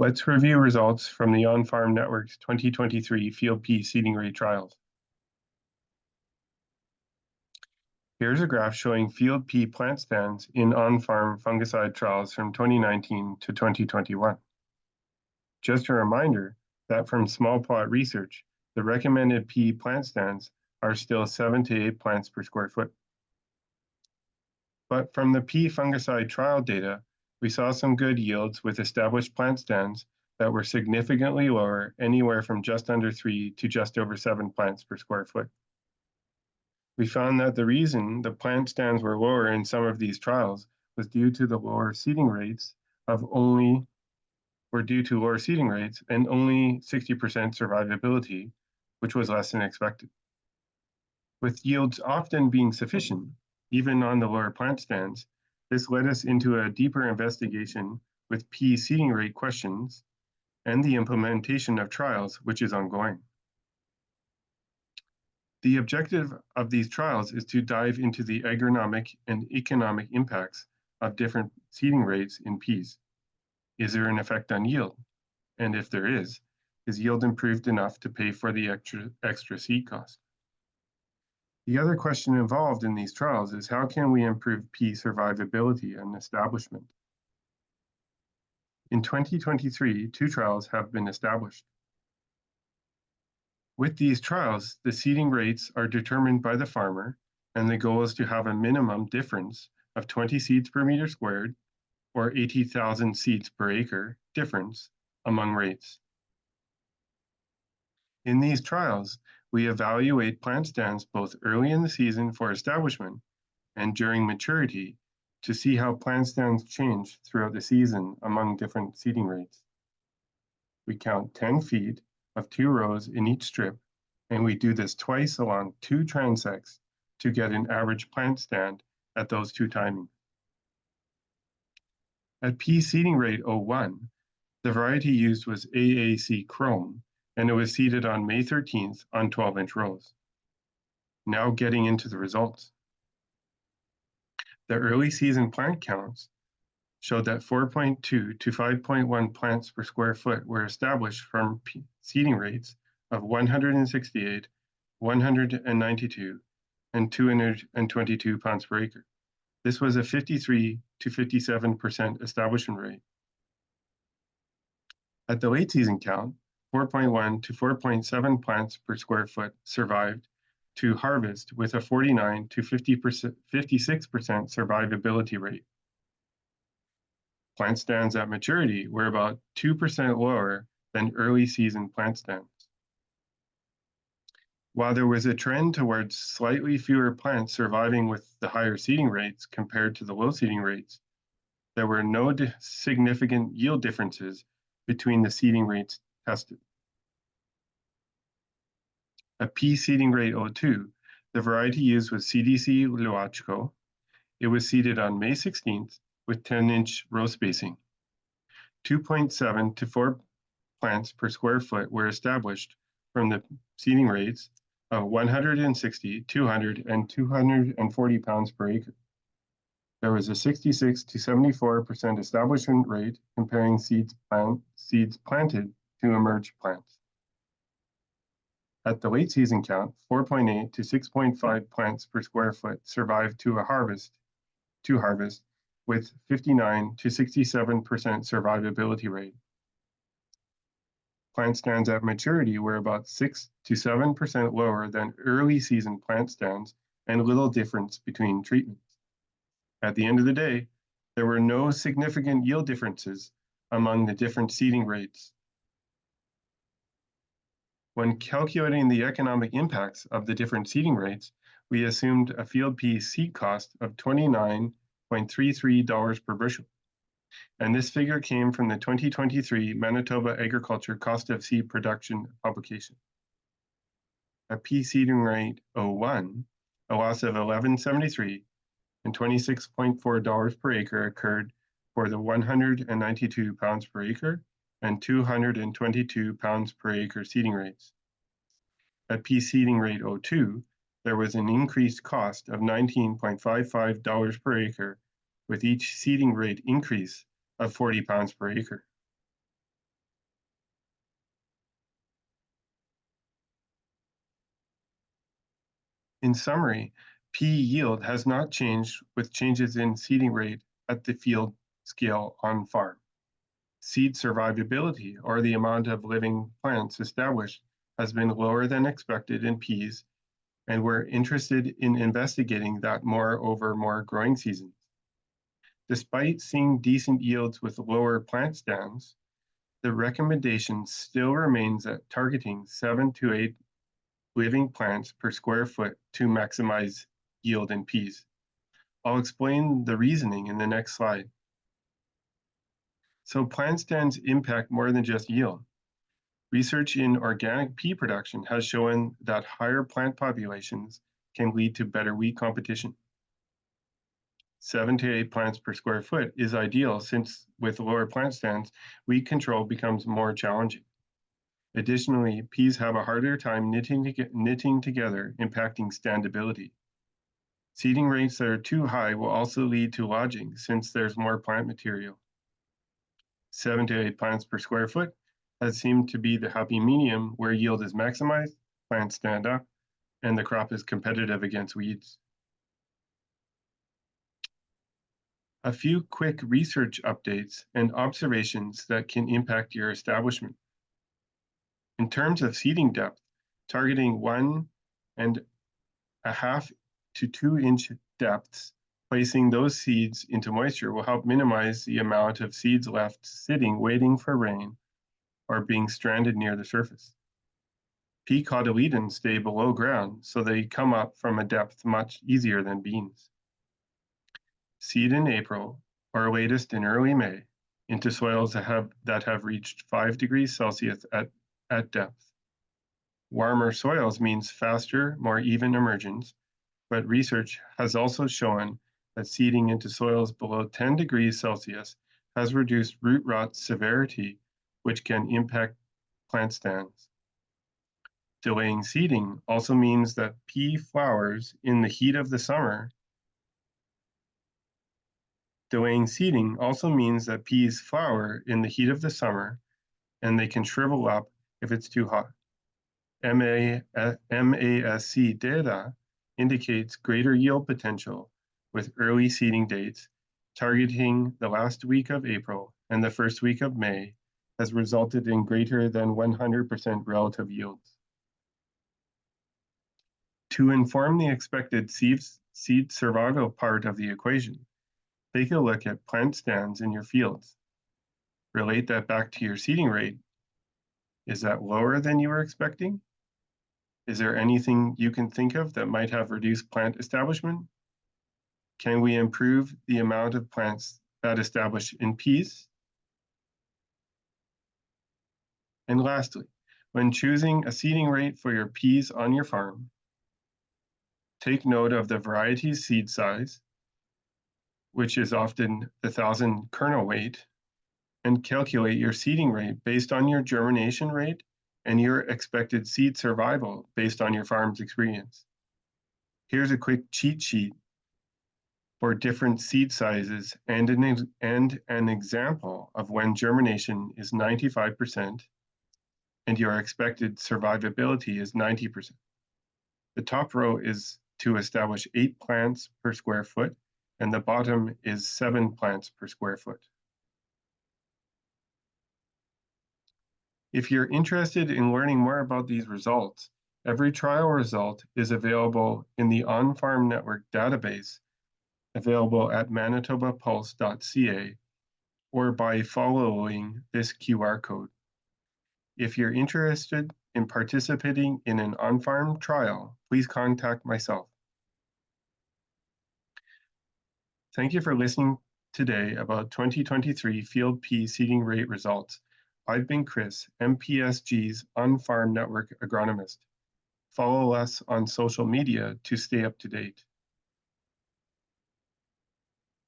Let's review results from the On-Farm Network's 2023 Field Pea seeding rate trials. Here's a graph showing field pea plant stands in on-farm fungicide trials from 2019 to 2021. Just a reminder that from small plot research, the recommended pea plant stands are still 7 to 8 plants per square foot. But from the pea fungicide trial data, we saw some good yields with established plant stands that were significantly lower, anywhere from just under 3 to just over 7 plants per square foot. We found that the reason the plant stands were lower in some of these trials was due to the lower seeding rates and only 60% survivability, which was less than expected. With yields often being sufficient, even on the lower plant stands, this led us into a deeper investigation with pea seeding rate questions and the implementation of trials, which is ongoing. The objective of these trials is to dive into the agronomic and economic impacts of different seeding rates in peas. Is there an effect on yield? And if there is yield improved enough to pay for the extra seed cost? The other question involved in these trials is how can we improve pea survivability and establishment? In 2023, 2 trials have been established. With these trials, the seeding rates are determined by the farmer, and the goal is to have a minimum difference of 20 seeds per meter squared or 80,000 seeds per acre difference among rates. In these trials, we evaluate plant stands both early in the season for establishment and during maturity to see how plant stands change throughout the season among different seeding rates. We count 10 feet of 2 rows in each strip, and we do this twice along 2 transects to get an average plant stand at those 2 timings. At pea seeding rate 01, the variety used was AAC Chrome, and it was seeded on May 13th on 12-inch rows. Now getting into the results. The early season plant counts showed that 4.2 to 5.1 plants per square foot were established from seeding rates of 168, 192, and 222 pounds per acre. This was a 53 to 57% establishment rate. At the late season count, 4.1 to 4.7 plants per square foot survived to harvest with a 49 to 56% survivability rate. Plant stands at maturity were about 2% lower than early season plant stands. While there was a trend towards slightly fewer plants surviving with the higher seeding rates compared to the low seeding rates, there were no significant yield differences between the seeding rates tested. At pea seeding rate 02, the variety used was CDC Luachco. It was seeded on May 16th with 10-inch row spacing. 2.7 to 4 plants per square foot were established from the seeding rates of 160, 200, and 240 pounds per acre. There was a 66 to 74% establishment rate comparing seeds planted to emerged plants. At the late season count, 4.8 to 6.5 plants per square foot survived to harvest with 59 to 67% survivability rate. Plant stands at maturity were about 6 to 7% lower than early season plant stands and little difference between treatments. At the end of the day, there were no significant yield differences among the different seeding rates. When calculating the economic impacts of the different seeding rates, we assumed a field pea seed cost of $29.33 per bushel. And this figure came from the 2023 Manitoba Agriculture Cost of Seed Production publication. At pea seeding rate 01, a loss of $11.73 and $26.4 per acre occurred for the 192 pounds per acre and 222 pounds per acre seeding rates. At pea seeding rate 02, there was an increased cost of $19.55 per acre with each seeding rate increase of 40 pounds per acre. In summary, pea yield has not changed with changes in seeding rate at the field scale on farm. Seed survivability, or the amount of living plants established, has been lower than expected in peas, and we're interested in investigating that more over more growing seasons. Despite seeing decent yields with lower plant stands, the recommendation still remains at targeting 7 to 8 living plants per square foot to maximize yield in peas. I'll explain the reasoning in the next slide. So plant stands impact more than just yield. Research in organic pea production has shown that higher plant populations can lead to better weed competition. 7 to 8 plants per square foot is ideal since with lower plant stands, weed control becomes more challenging. Additionally, peas have a harder time knitting together, impacting standability. Seeding rates that are too high will also lead to lodging since there's more plant material. 7 to 8 plants per square foot has seemed to be the happy medium where yield is maximized, plants stand up, and the crop is competitive against weeds. A few quick research updates and observations that can impact your establishment. In terms of seeding depth, targeting 1.5 to 2 inch depths, placing those seeds into moisture will help minimize the amount of seeds left sitting waiting for rain or being stranded near the surface. Pea cotyledons stay below ground, so they come up from a depth much easier than beans. Seed in April, or latest in early May, into soils that have reached 5 degrees Celsius at depth. Warmer soils means faster, more even emergence, but research has also shown that seeding into soils below 10 degrees Celsius has reduced root rot severity, which can impact plant stands. Delaying seeding also means that pea flowers in the heat of the summer. Delaying seeding also means that peas flower in the heat of the summer and they can shrivel up if it's too hot. MASC data indicates greater yield potential with early seeding dates targeting the last week of April and the first week of May has resulted in greater than 100% relative yields. To inform the expected seed survival part of the equation, take a look at plant stands in your fields. Relate that back to your seeding rate. Is that lower than you were expecting? Is there anything you can think of that might have reduced plant establishment? Can we improve the amount of plants that establish in peas? And lastly, when choosing a seeding rate for your peas on your farm, take note of the variety's seed size, which is often the 1,000 kernel weight, and calculate your seeding rate based on your germination rate and your expected seed survival based on your farm's experience. Here's a quick cheat sheet for different seed sizes and an example of when germination is 95% and your expected survivability is 90%. The top row is to establish 8 plants per square foot, and the bottom is 7 plants per square foot. If you're interested in learning more about these results, every trial result is available in the On-Farm Network database, available at manitobapulse.ca, or by following this QR code. If you're interested in participating in an on-farm trial, please contact myself. Thank you for listening today about 2023 field pea seeding rate results. I've been Chris, MPSG's On-Farm Network agronomist. Follow us on social media to stay up to date.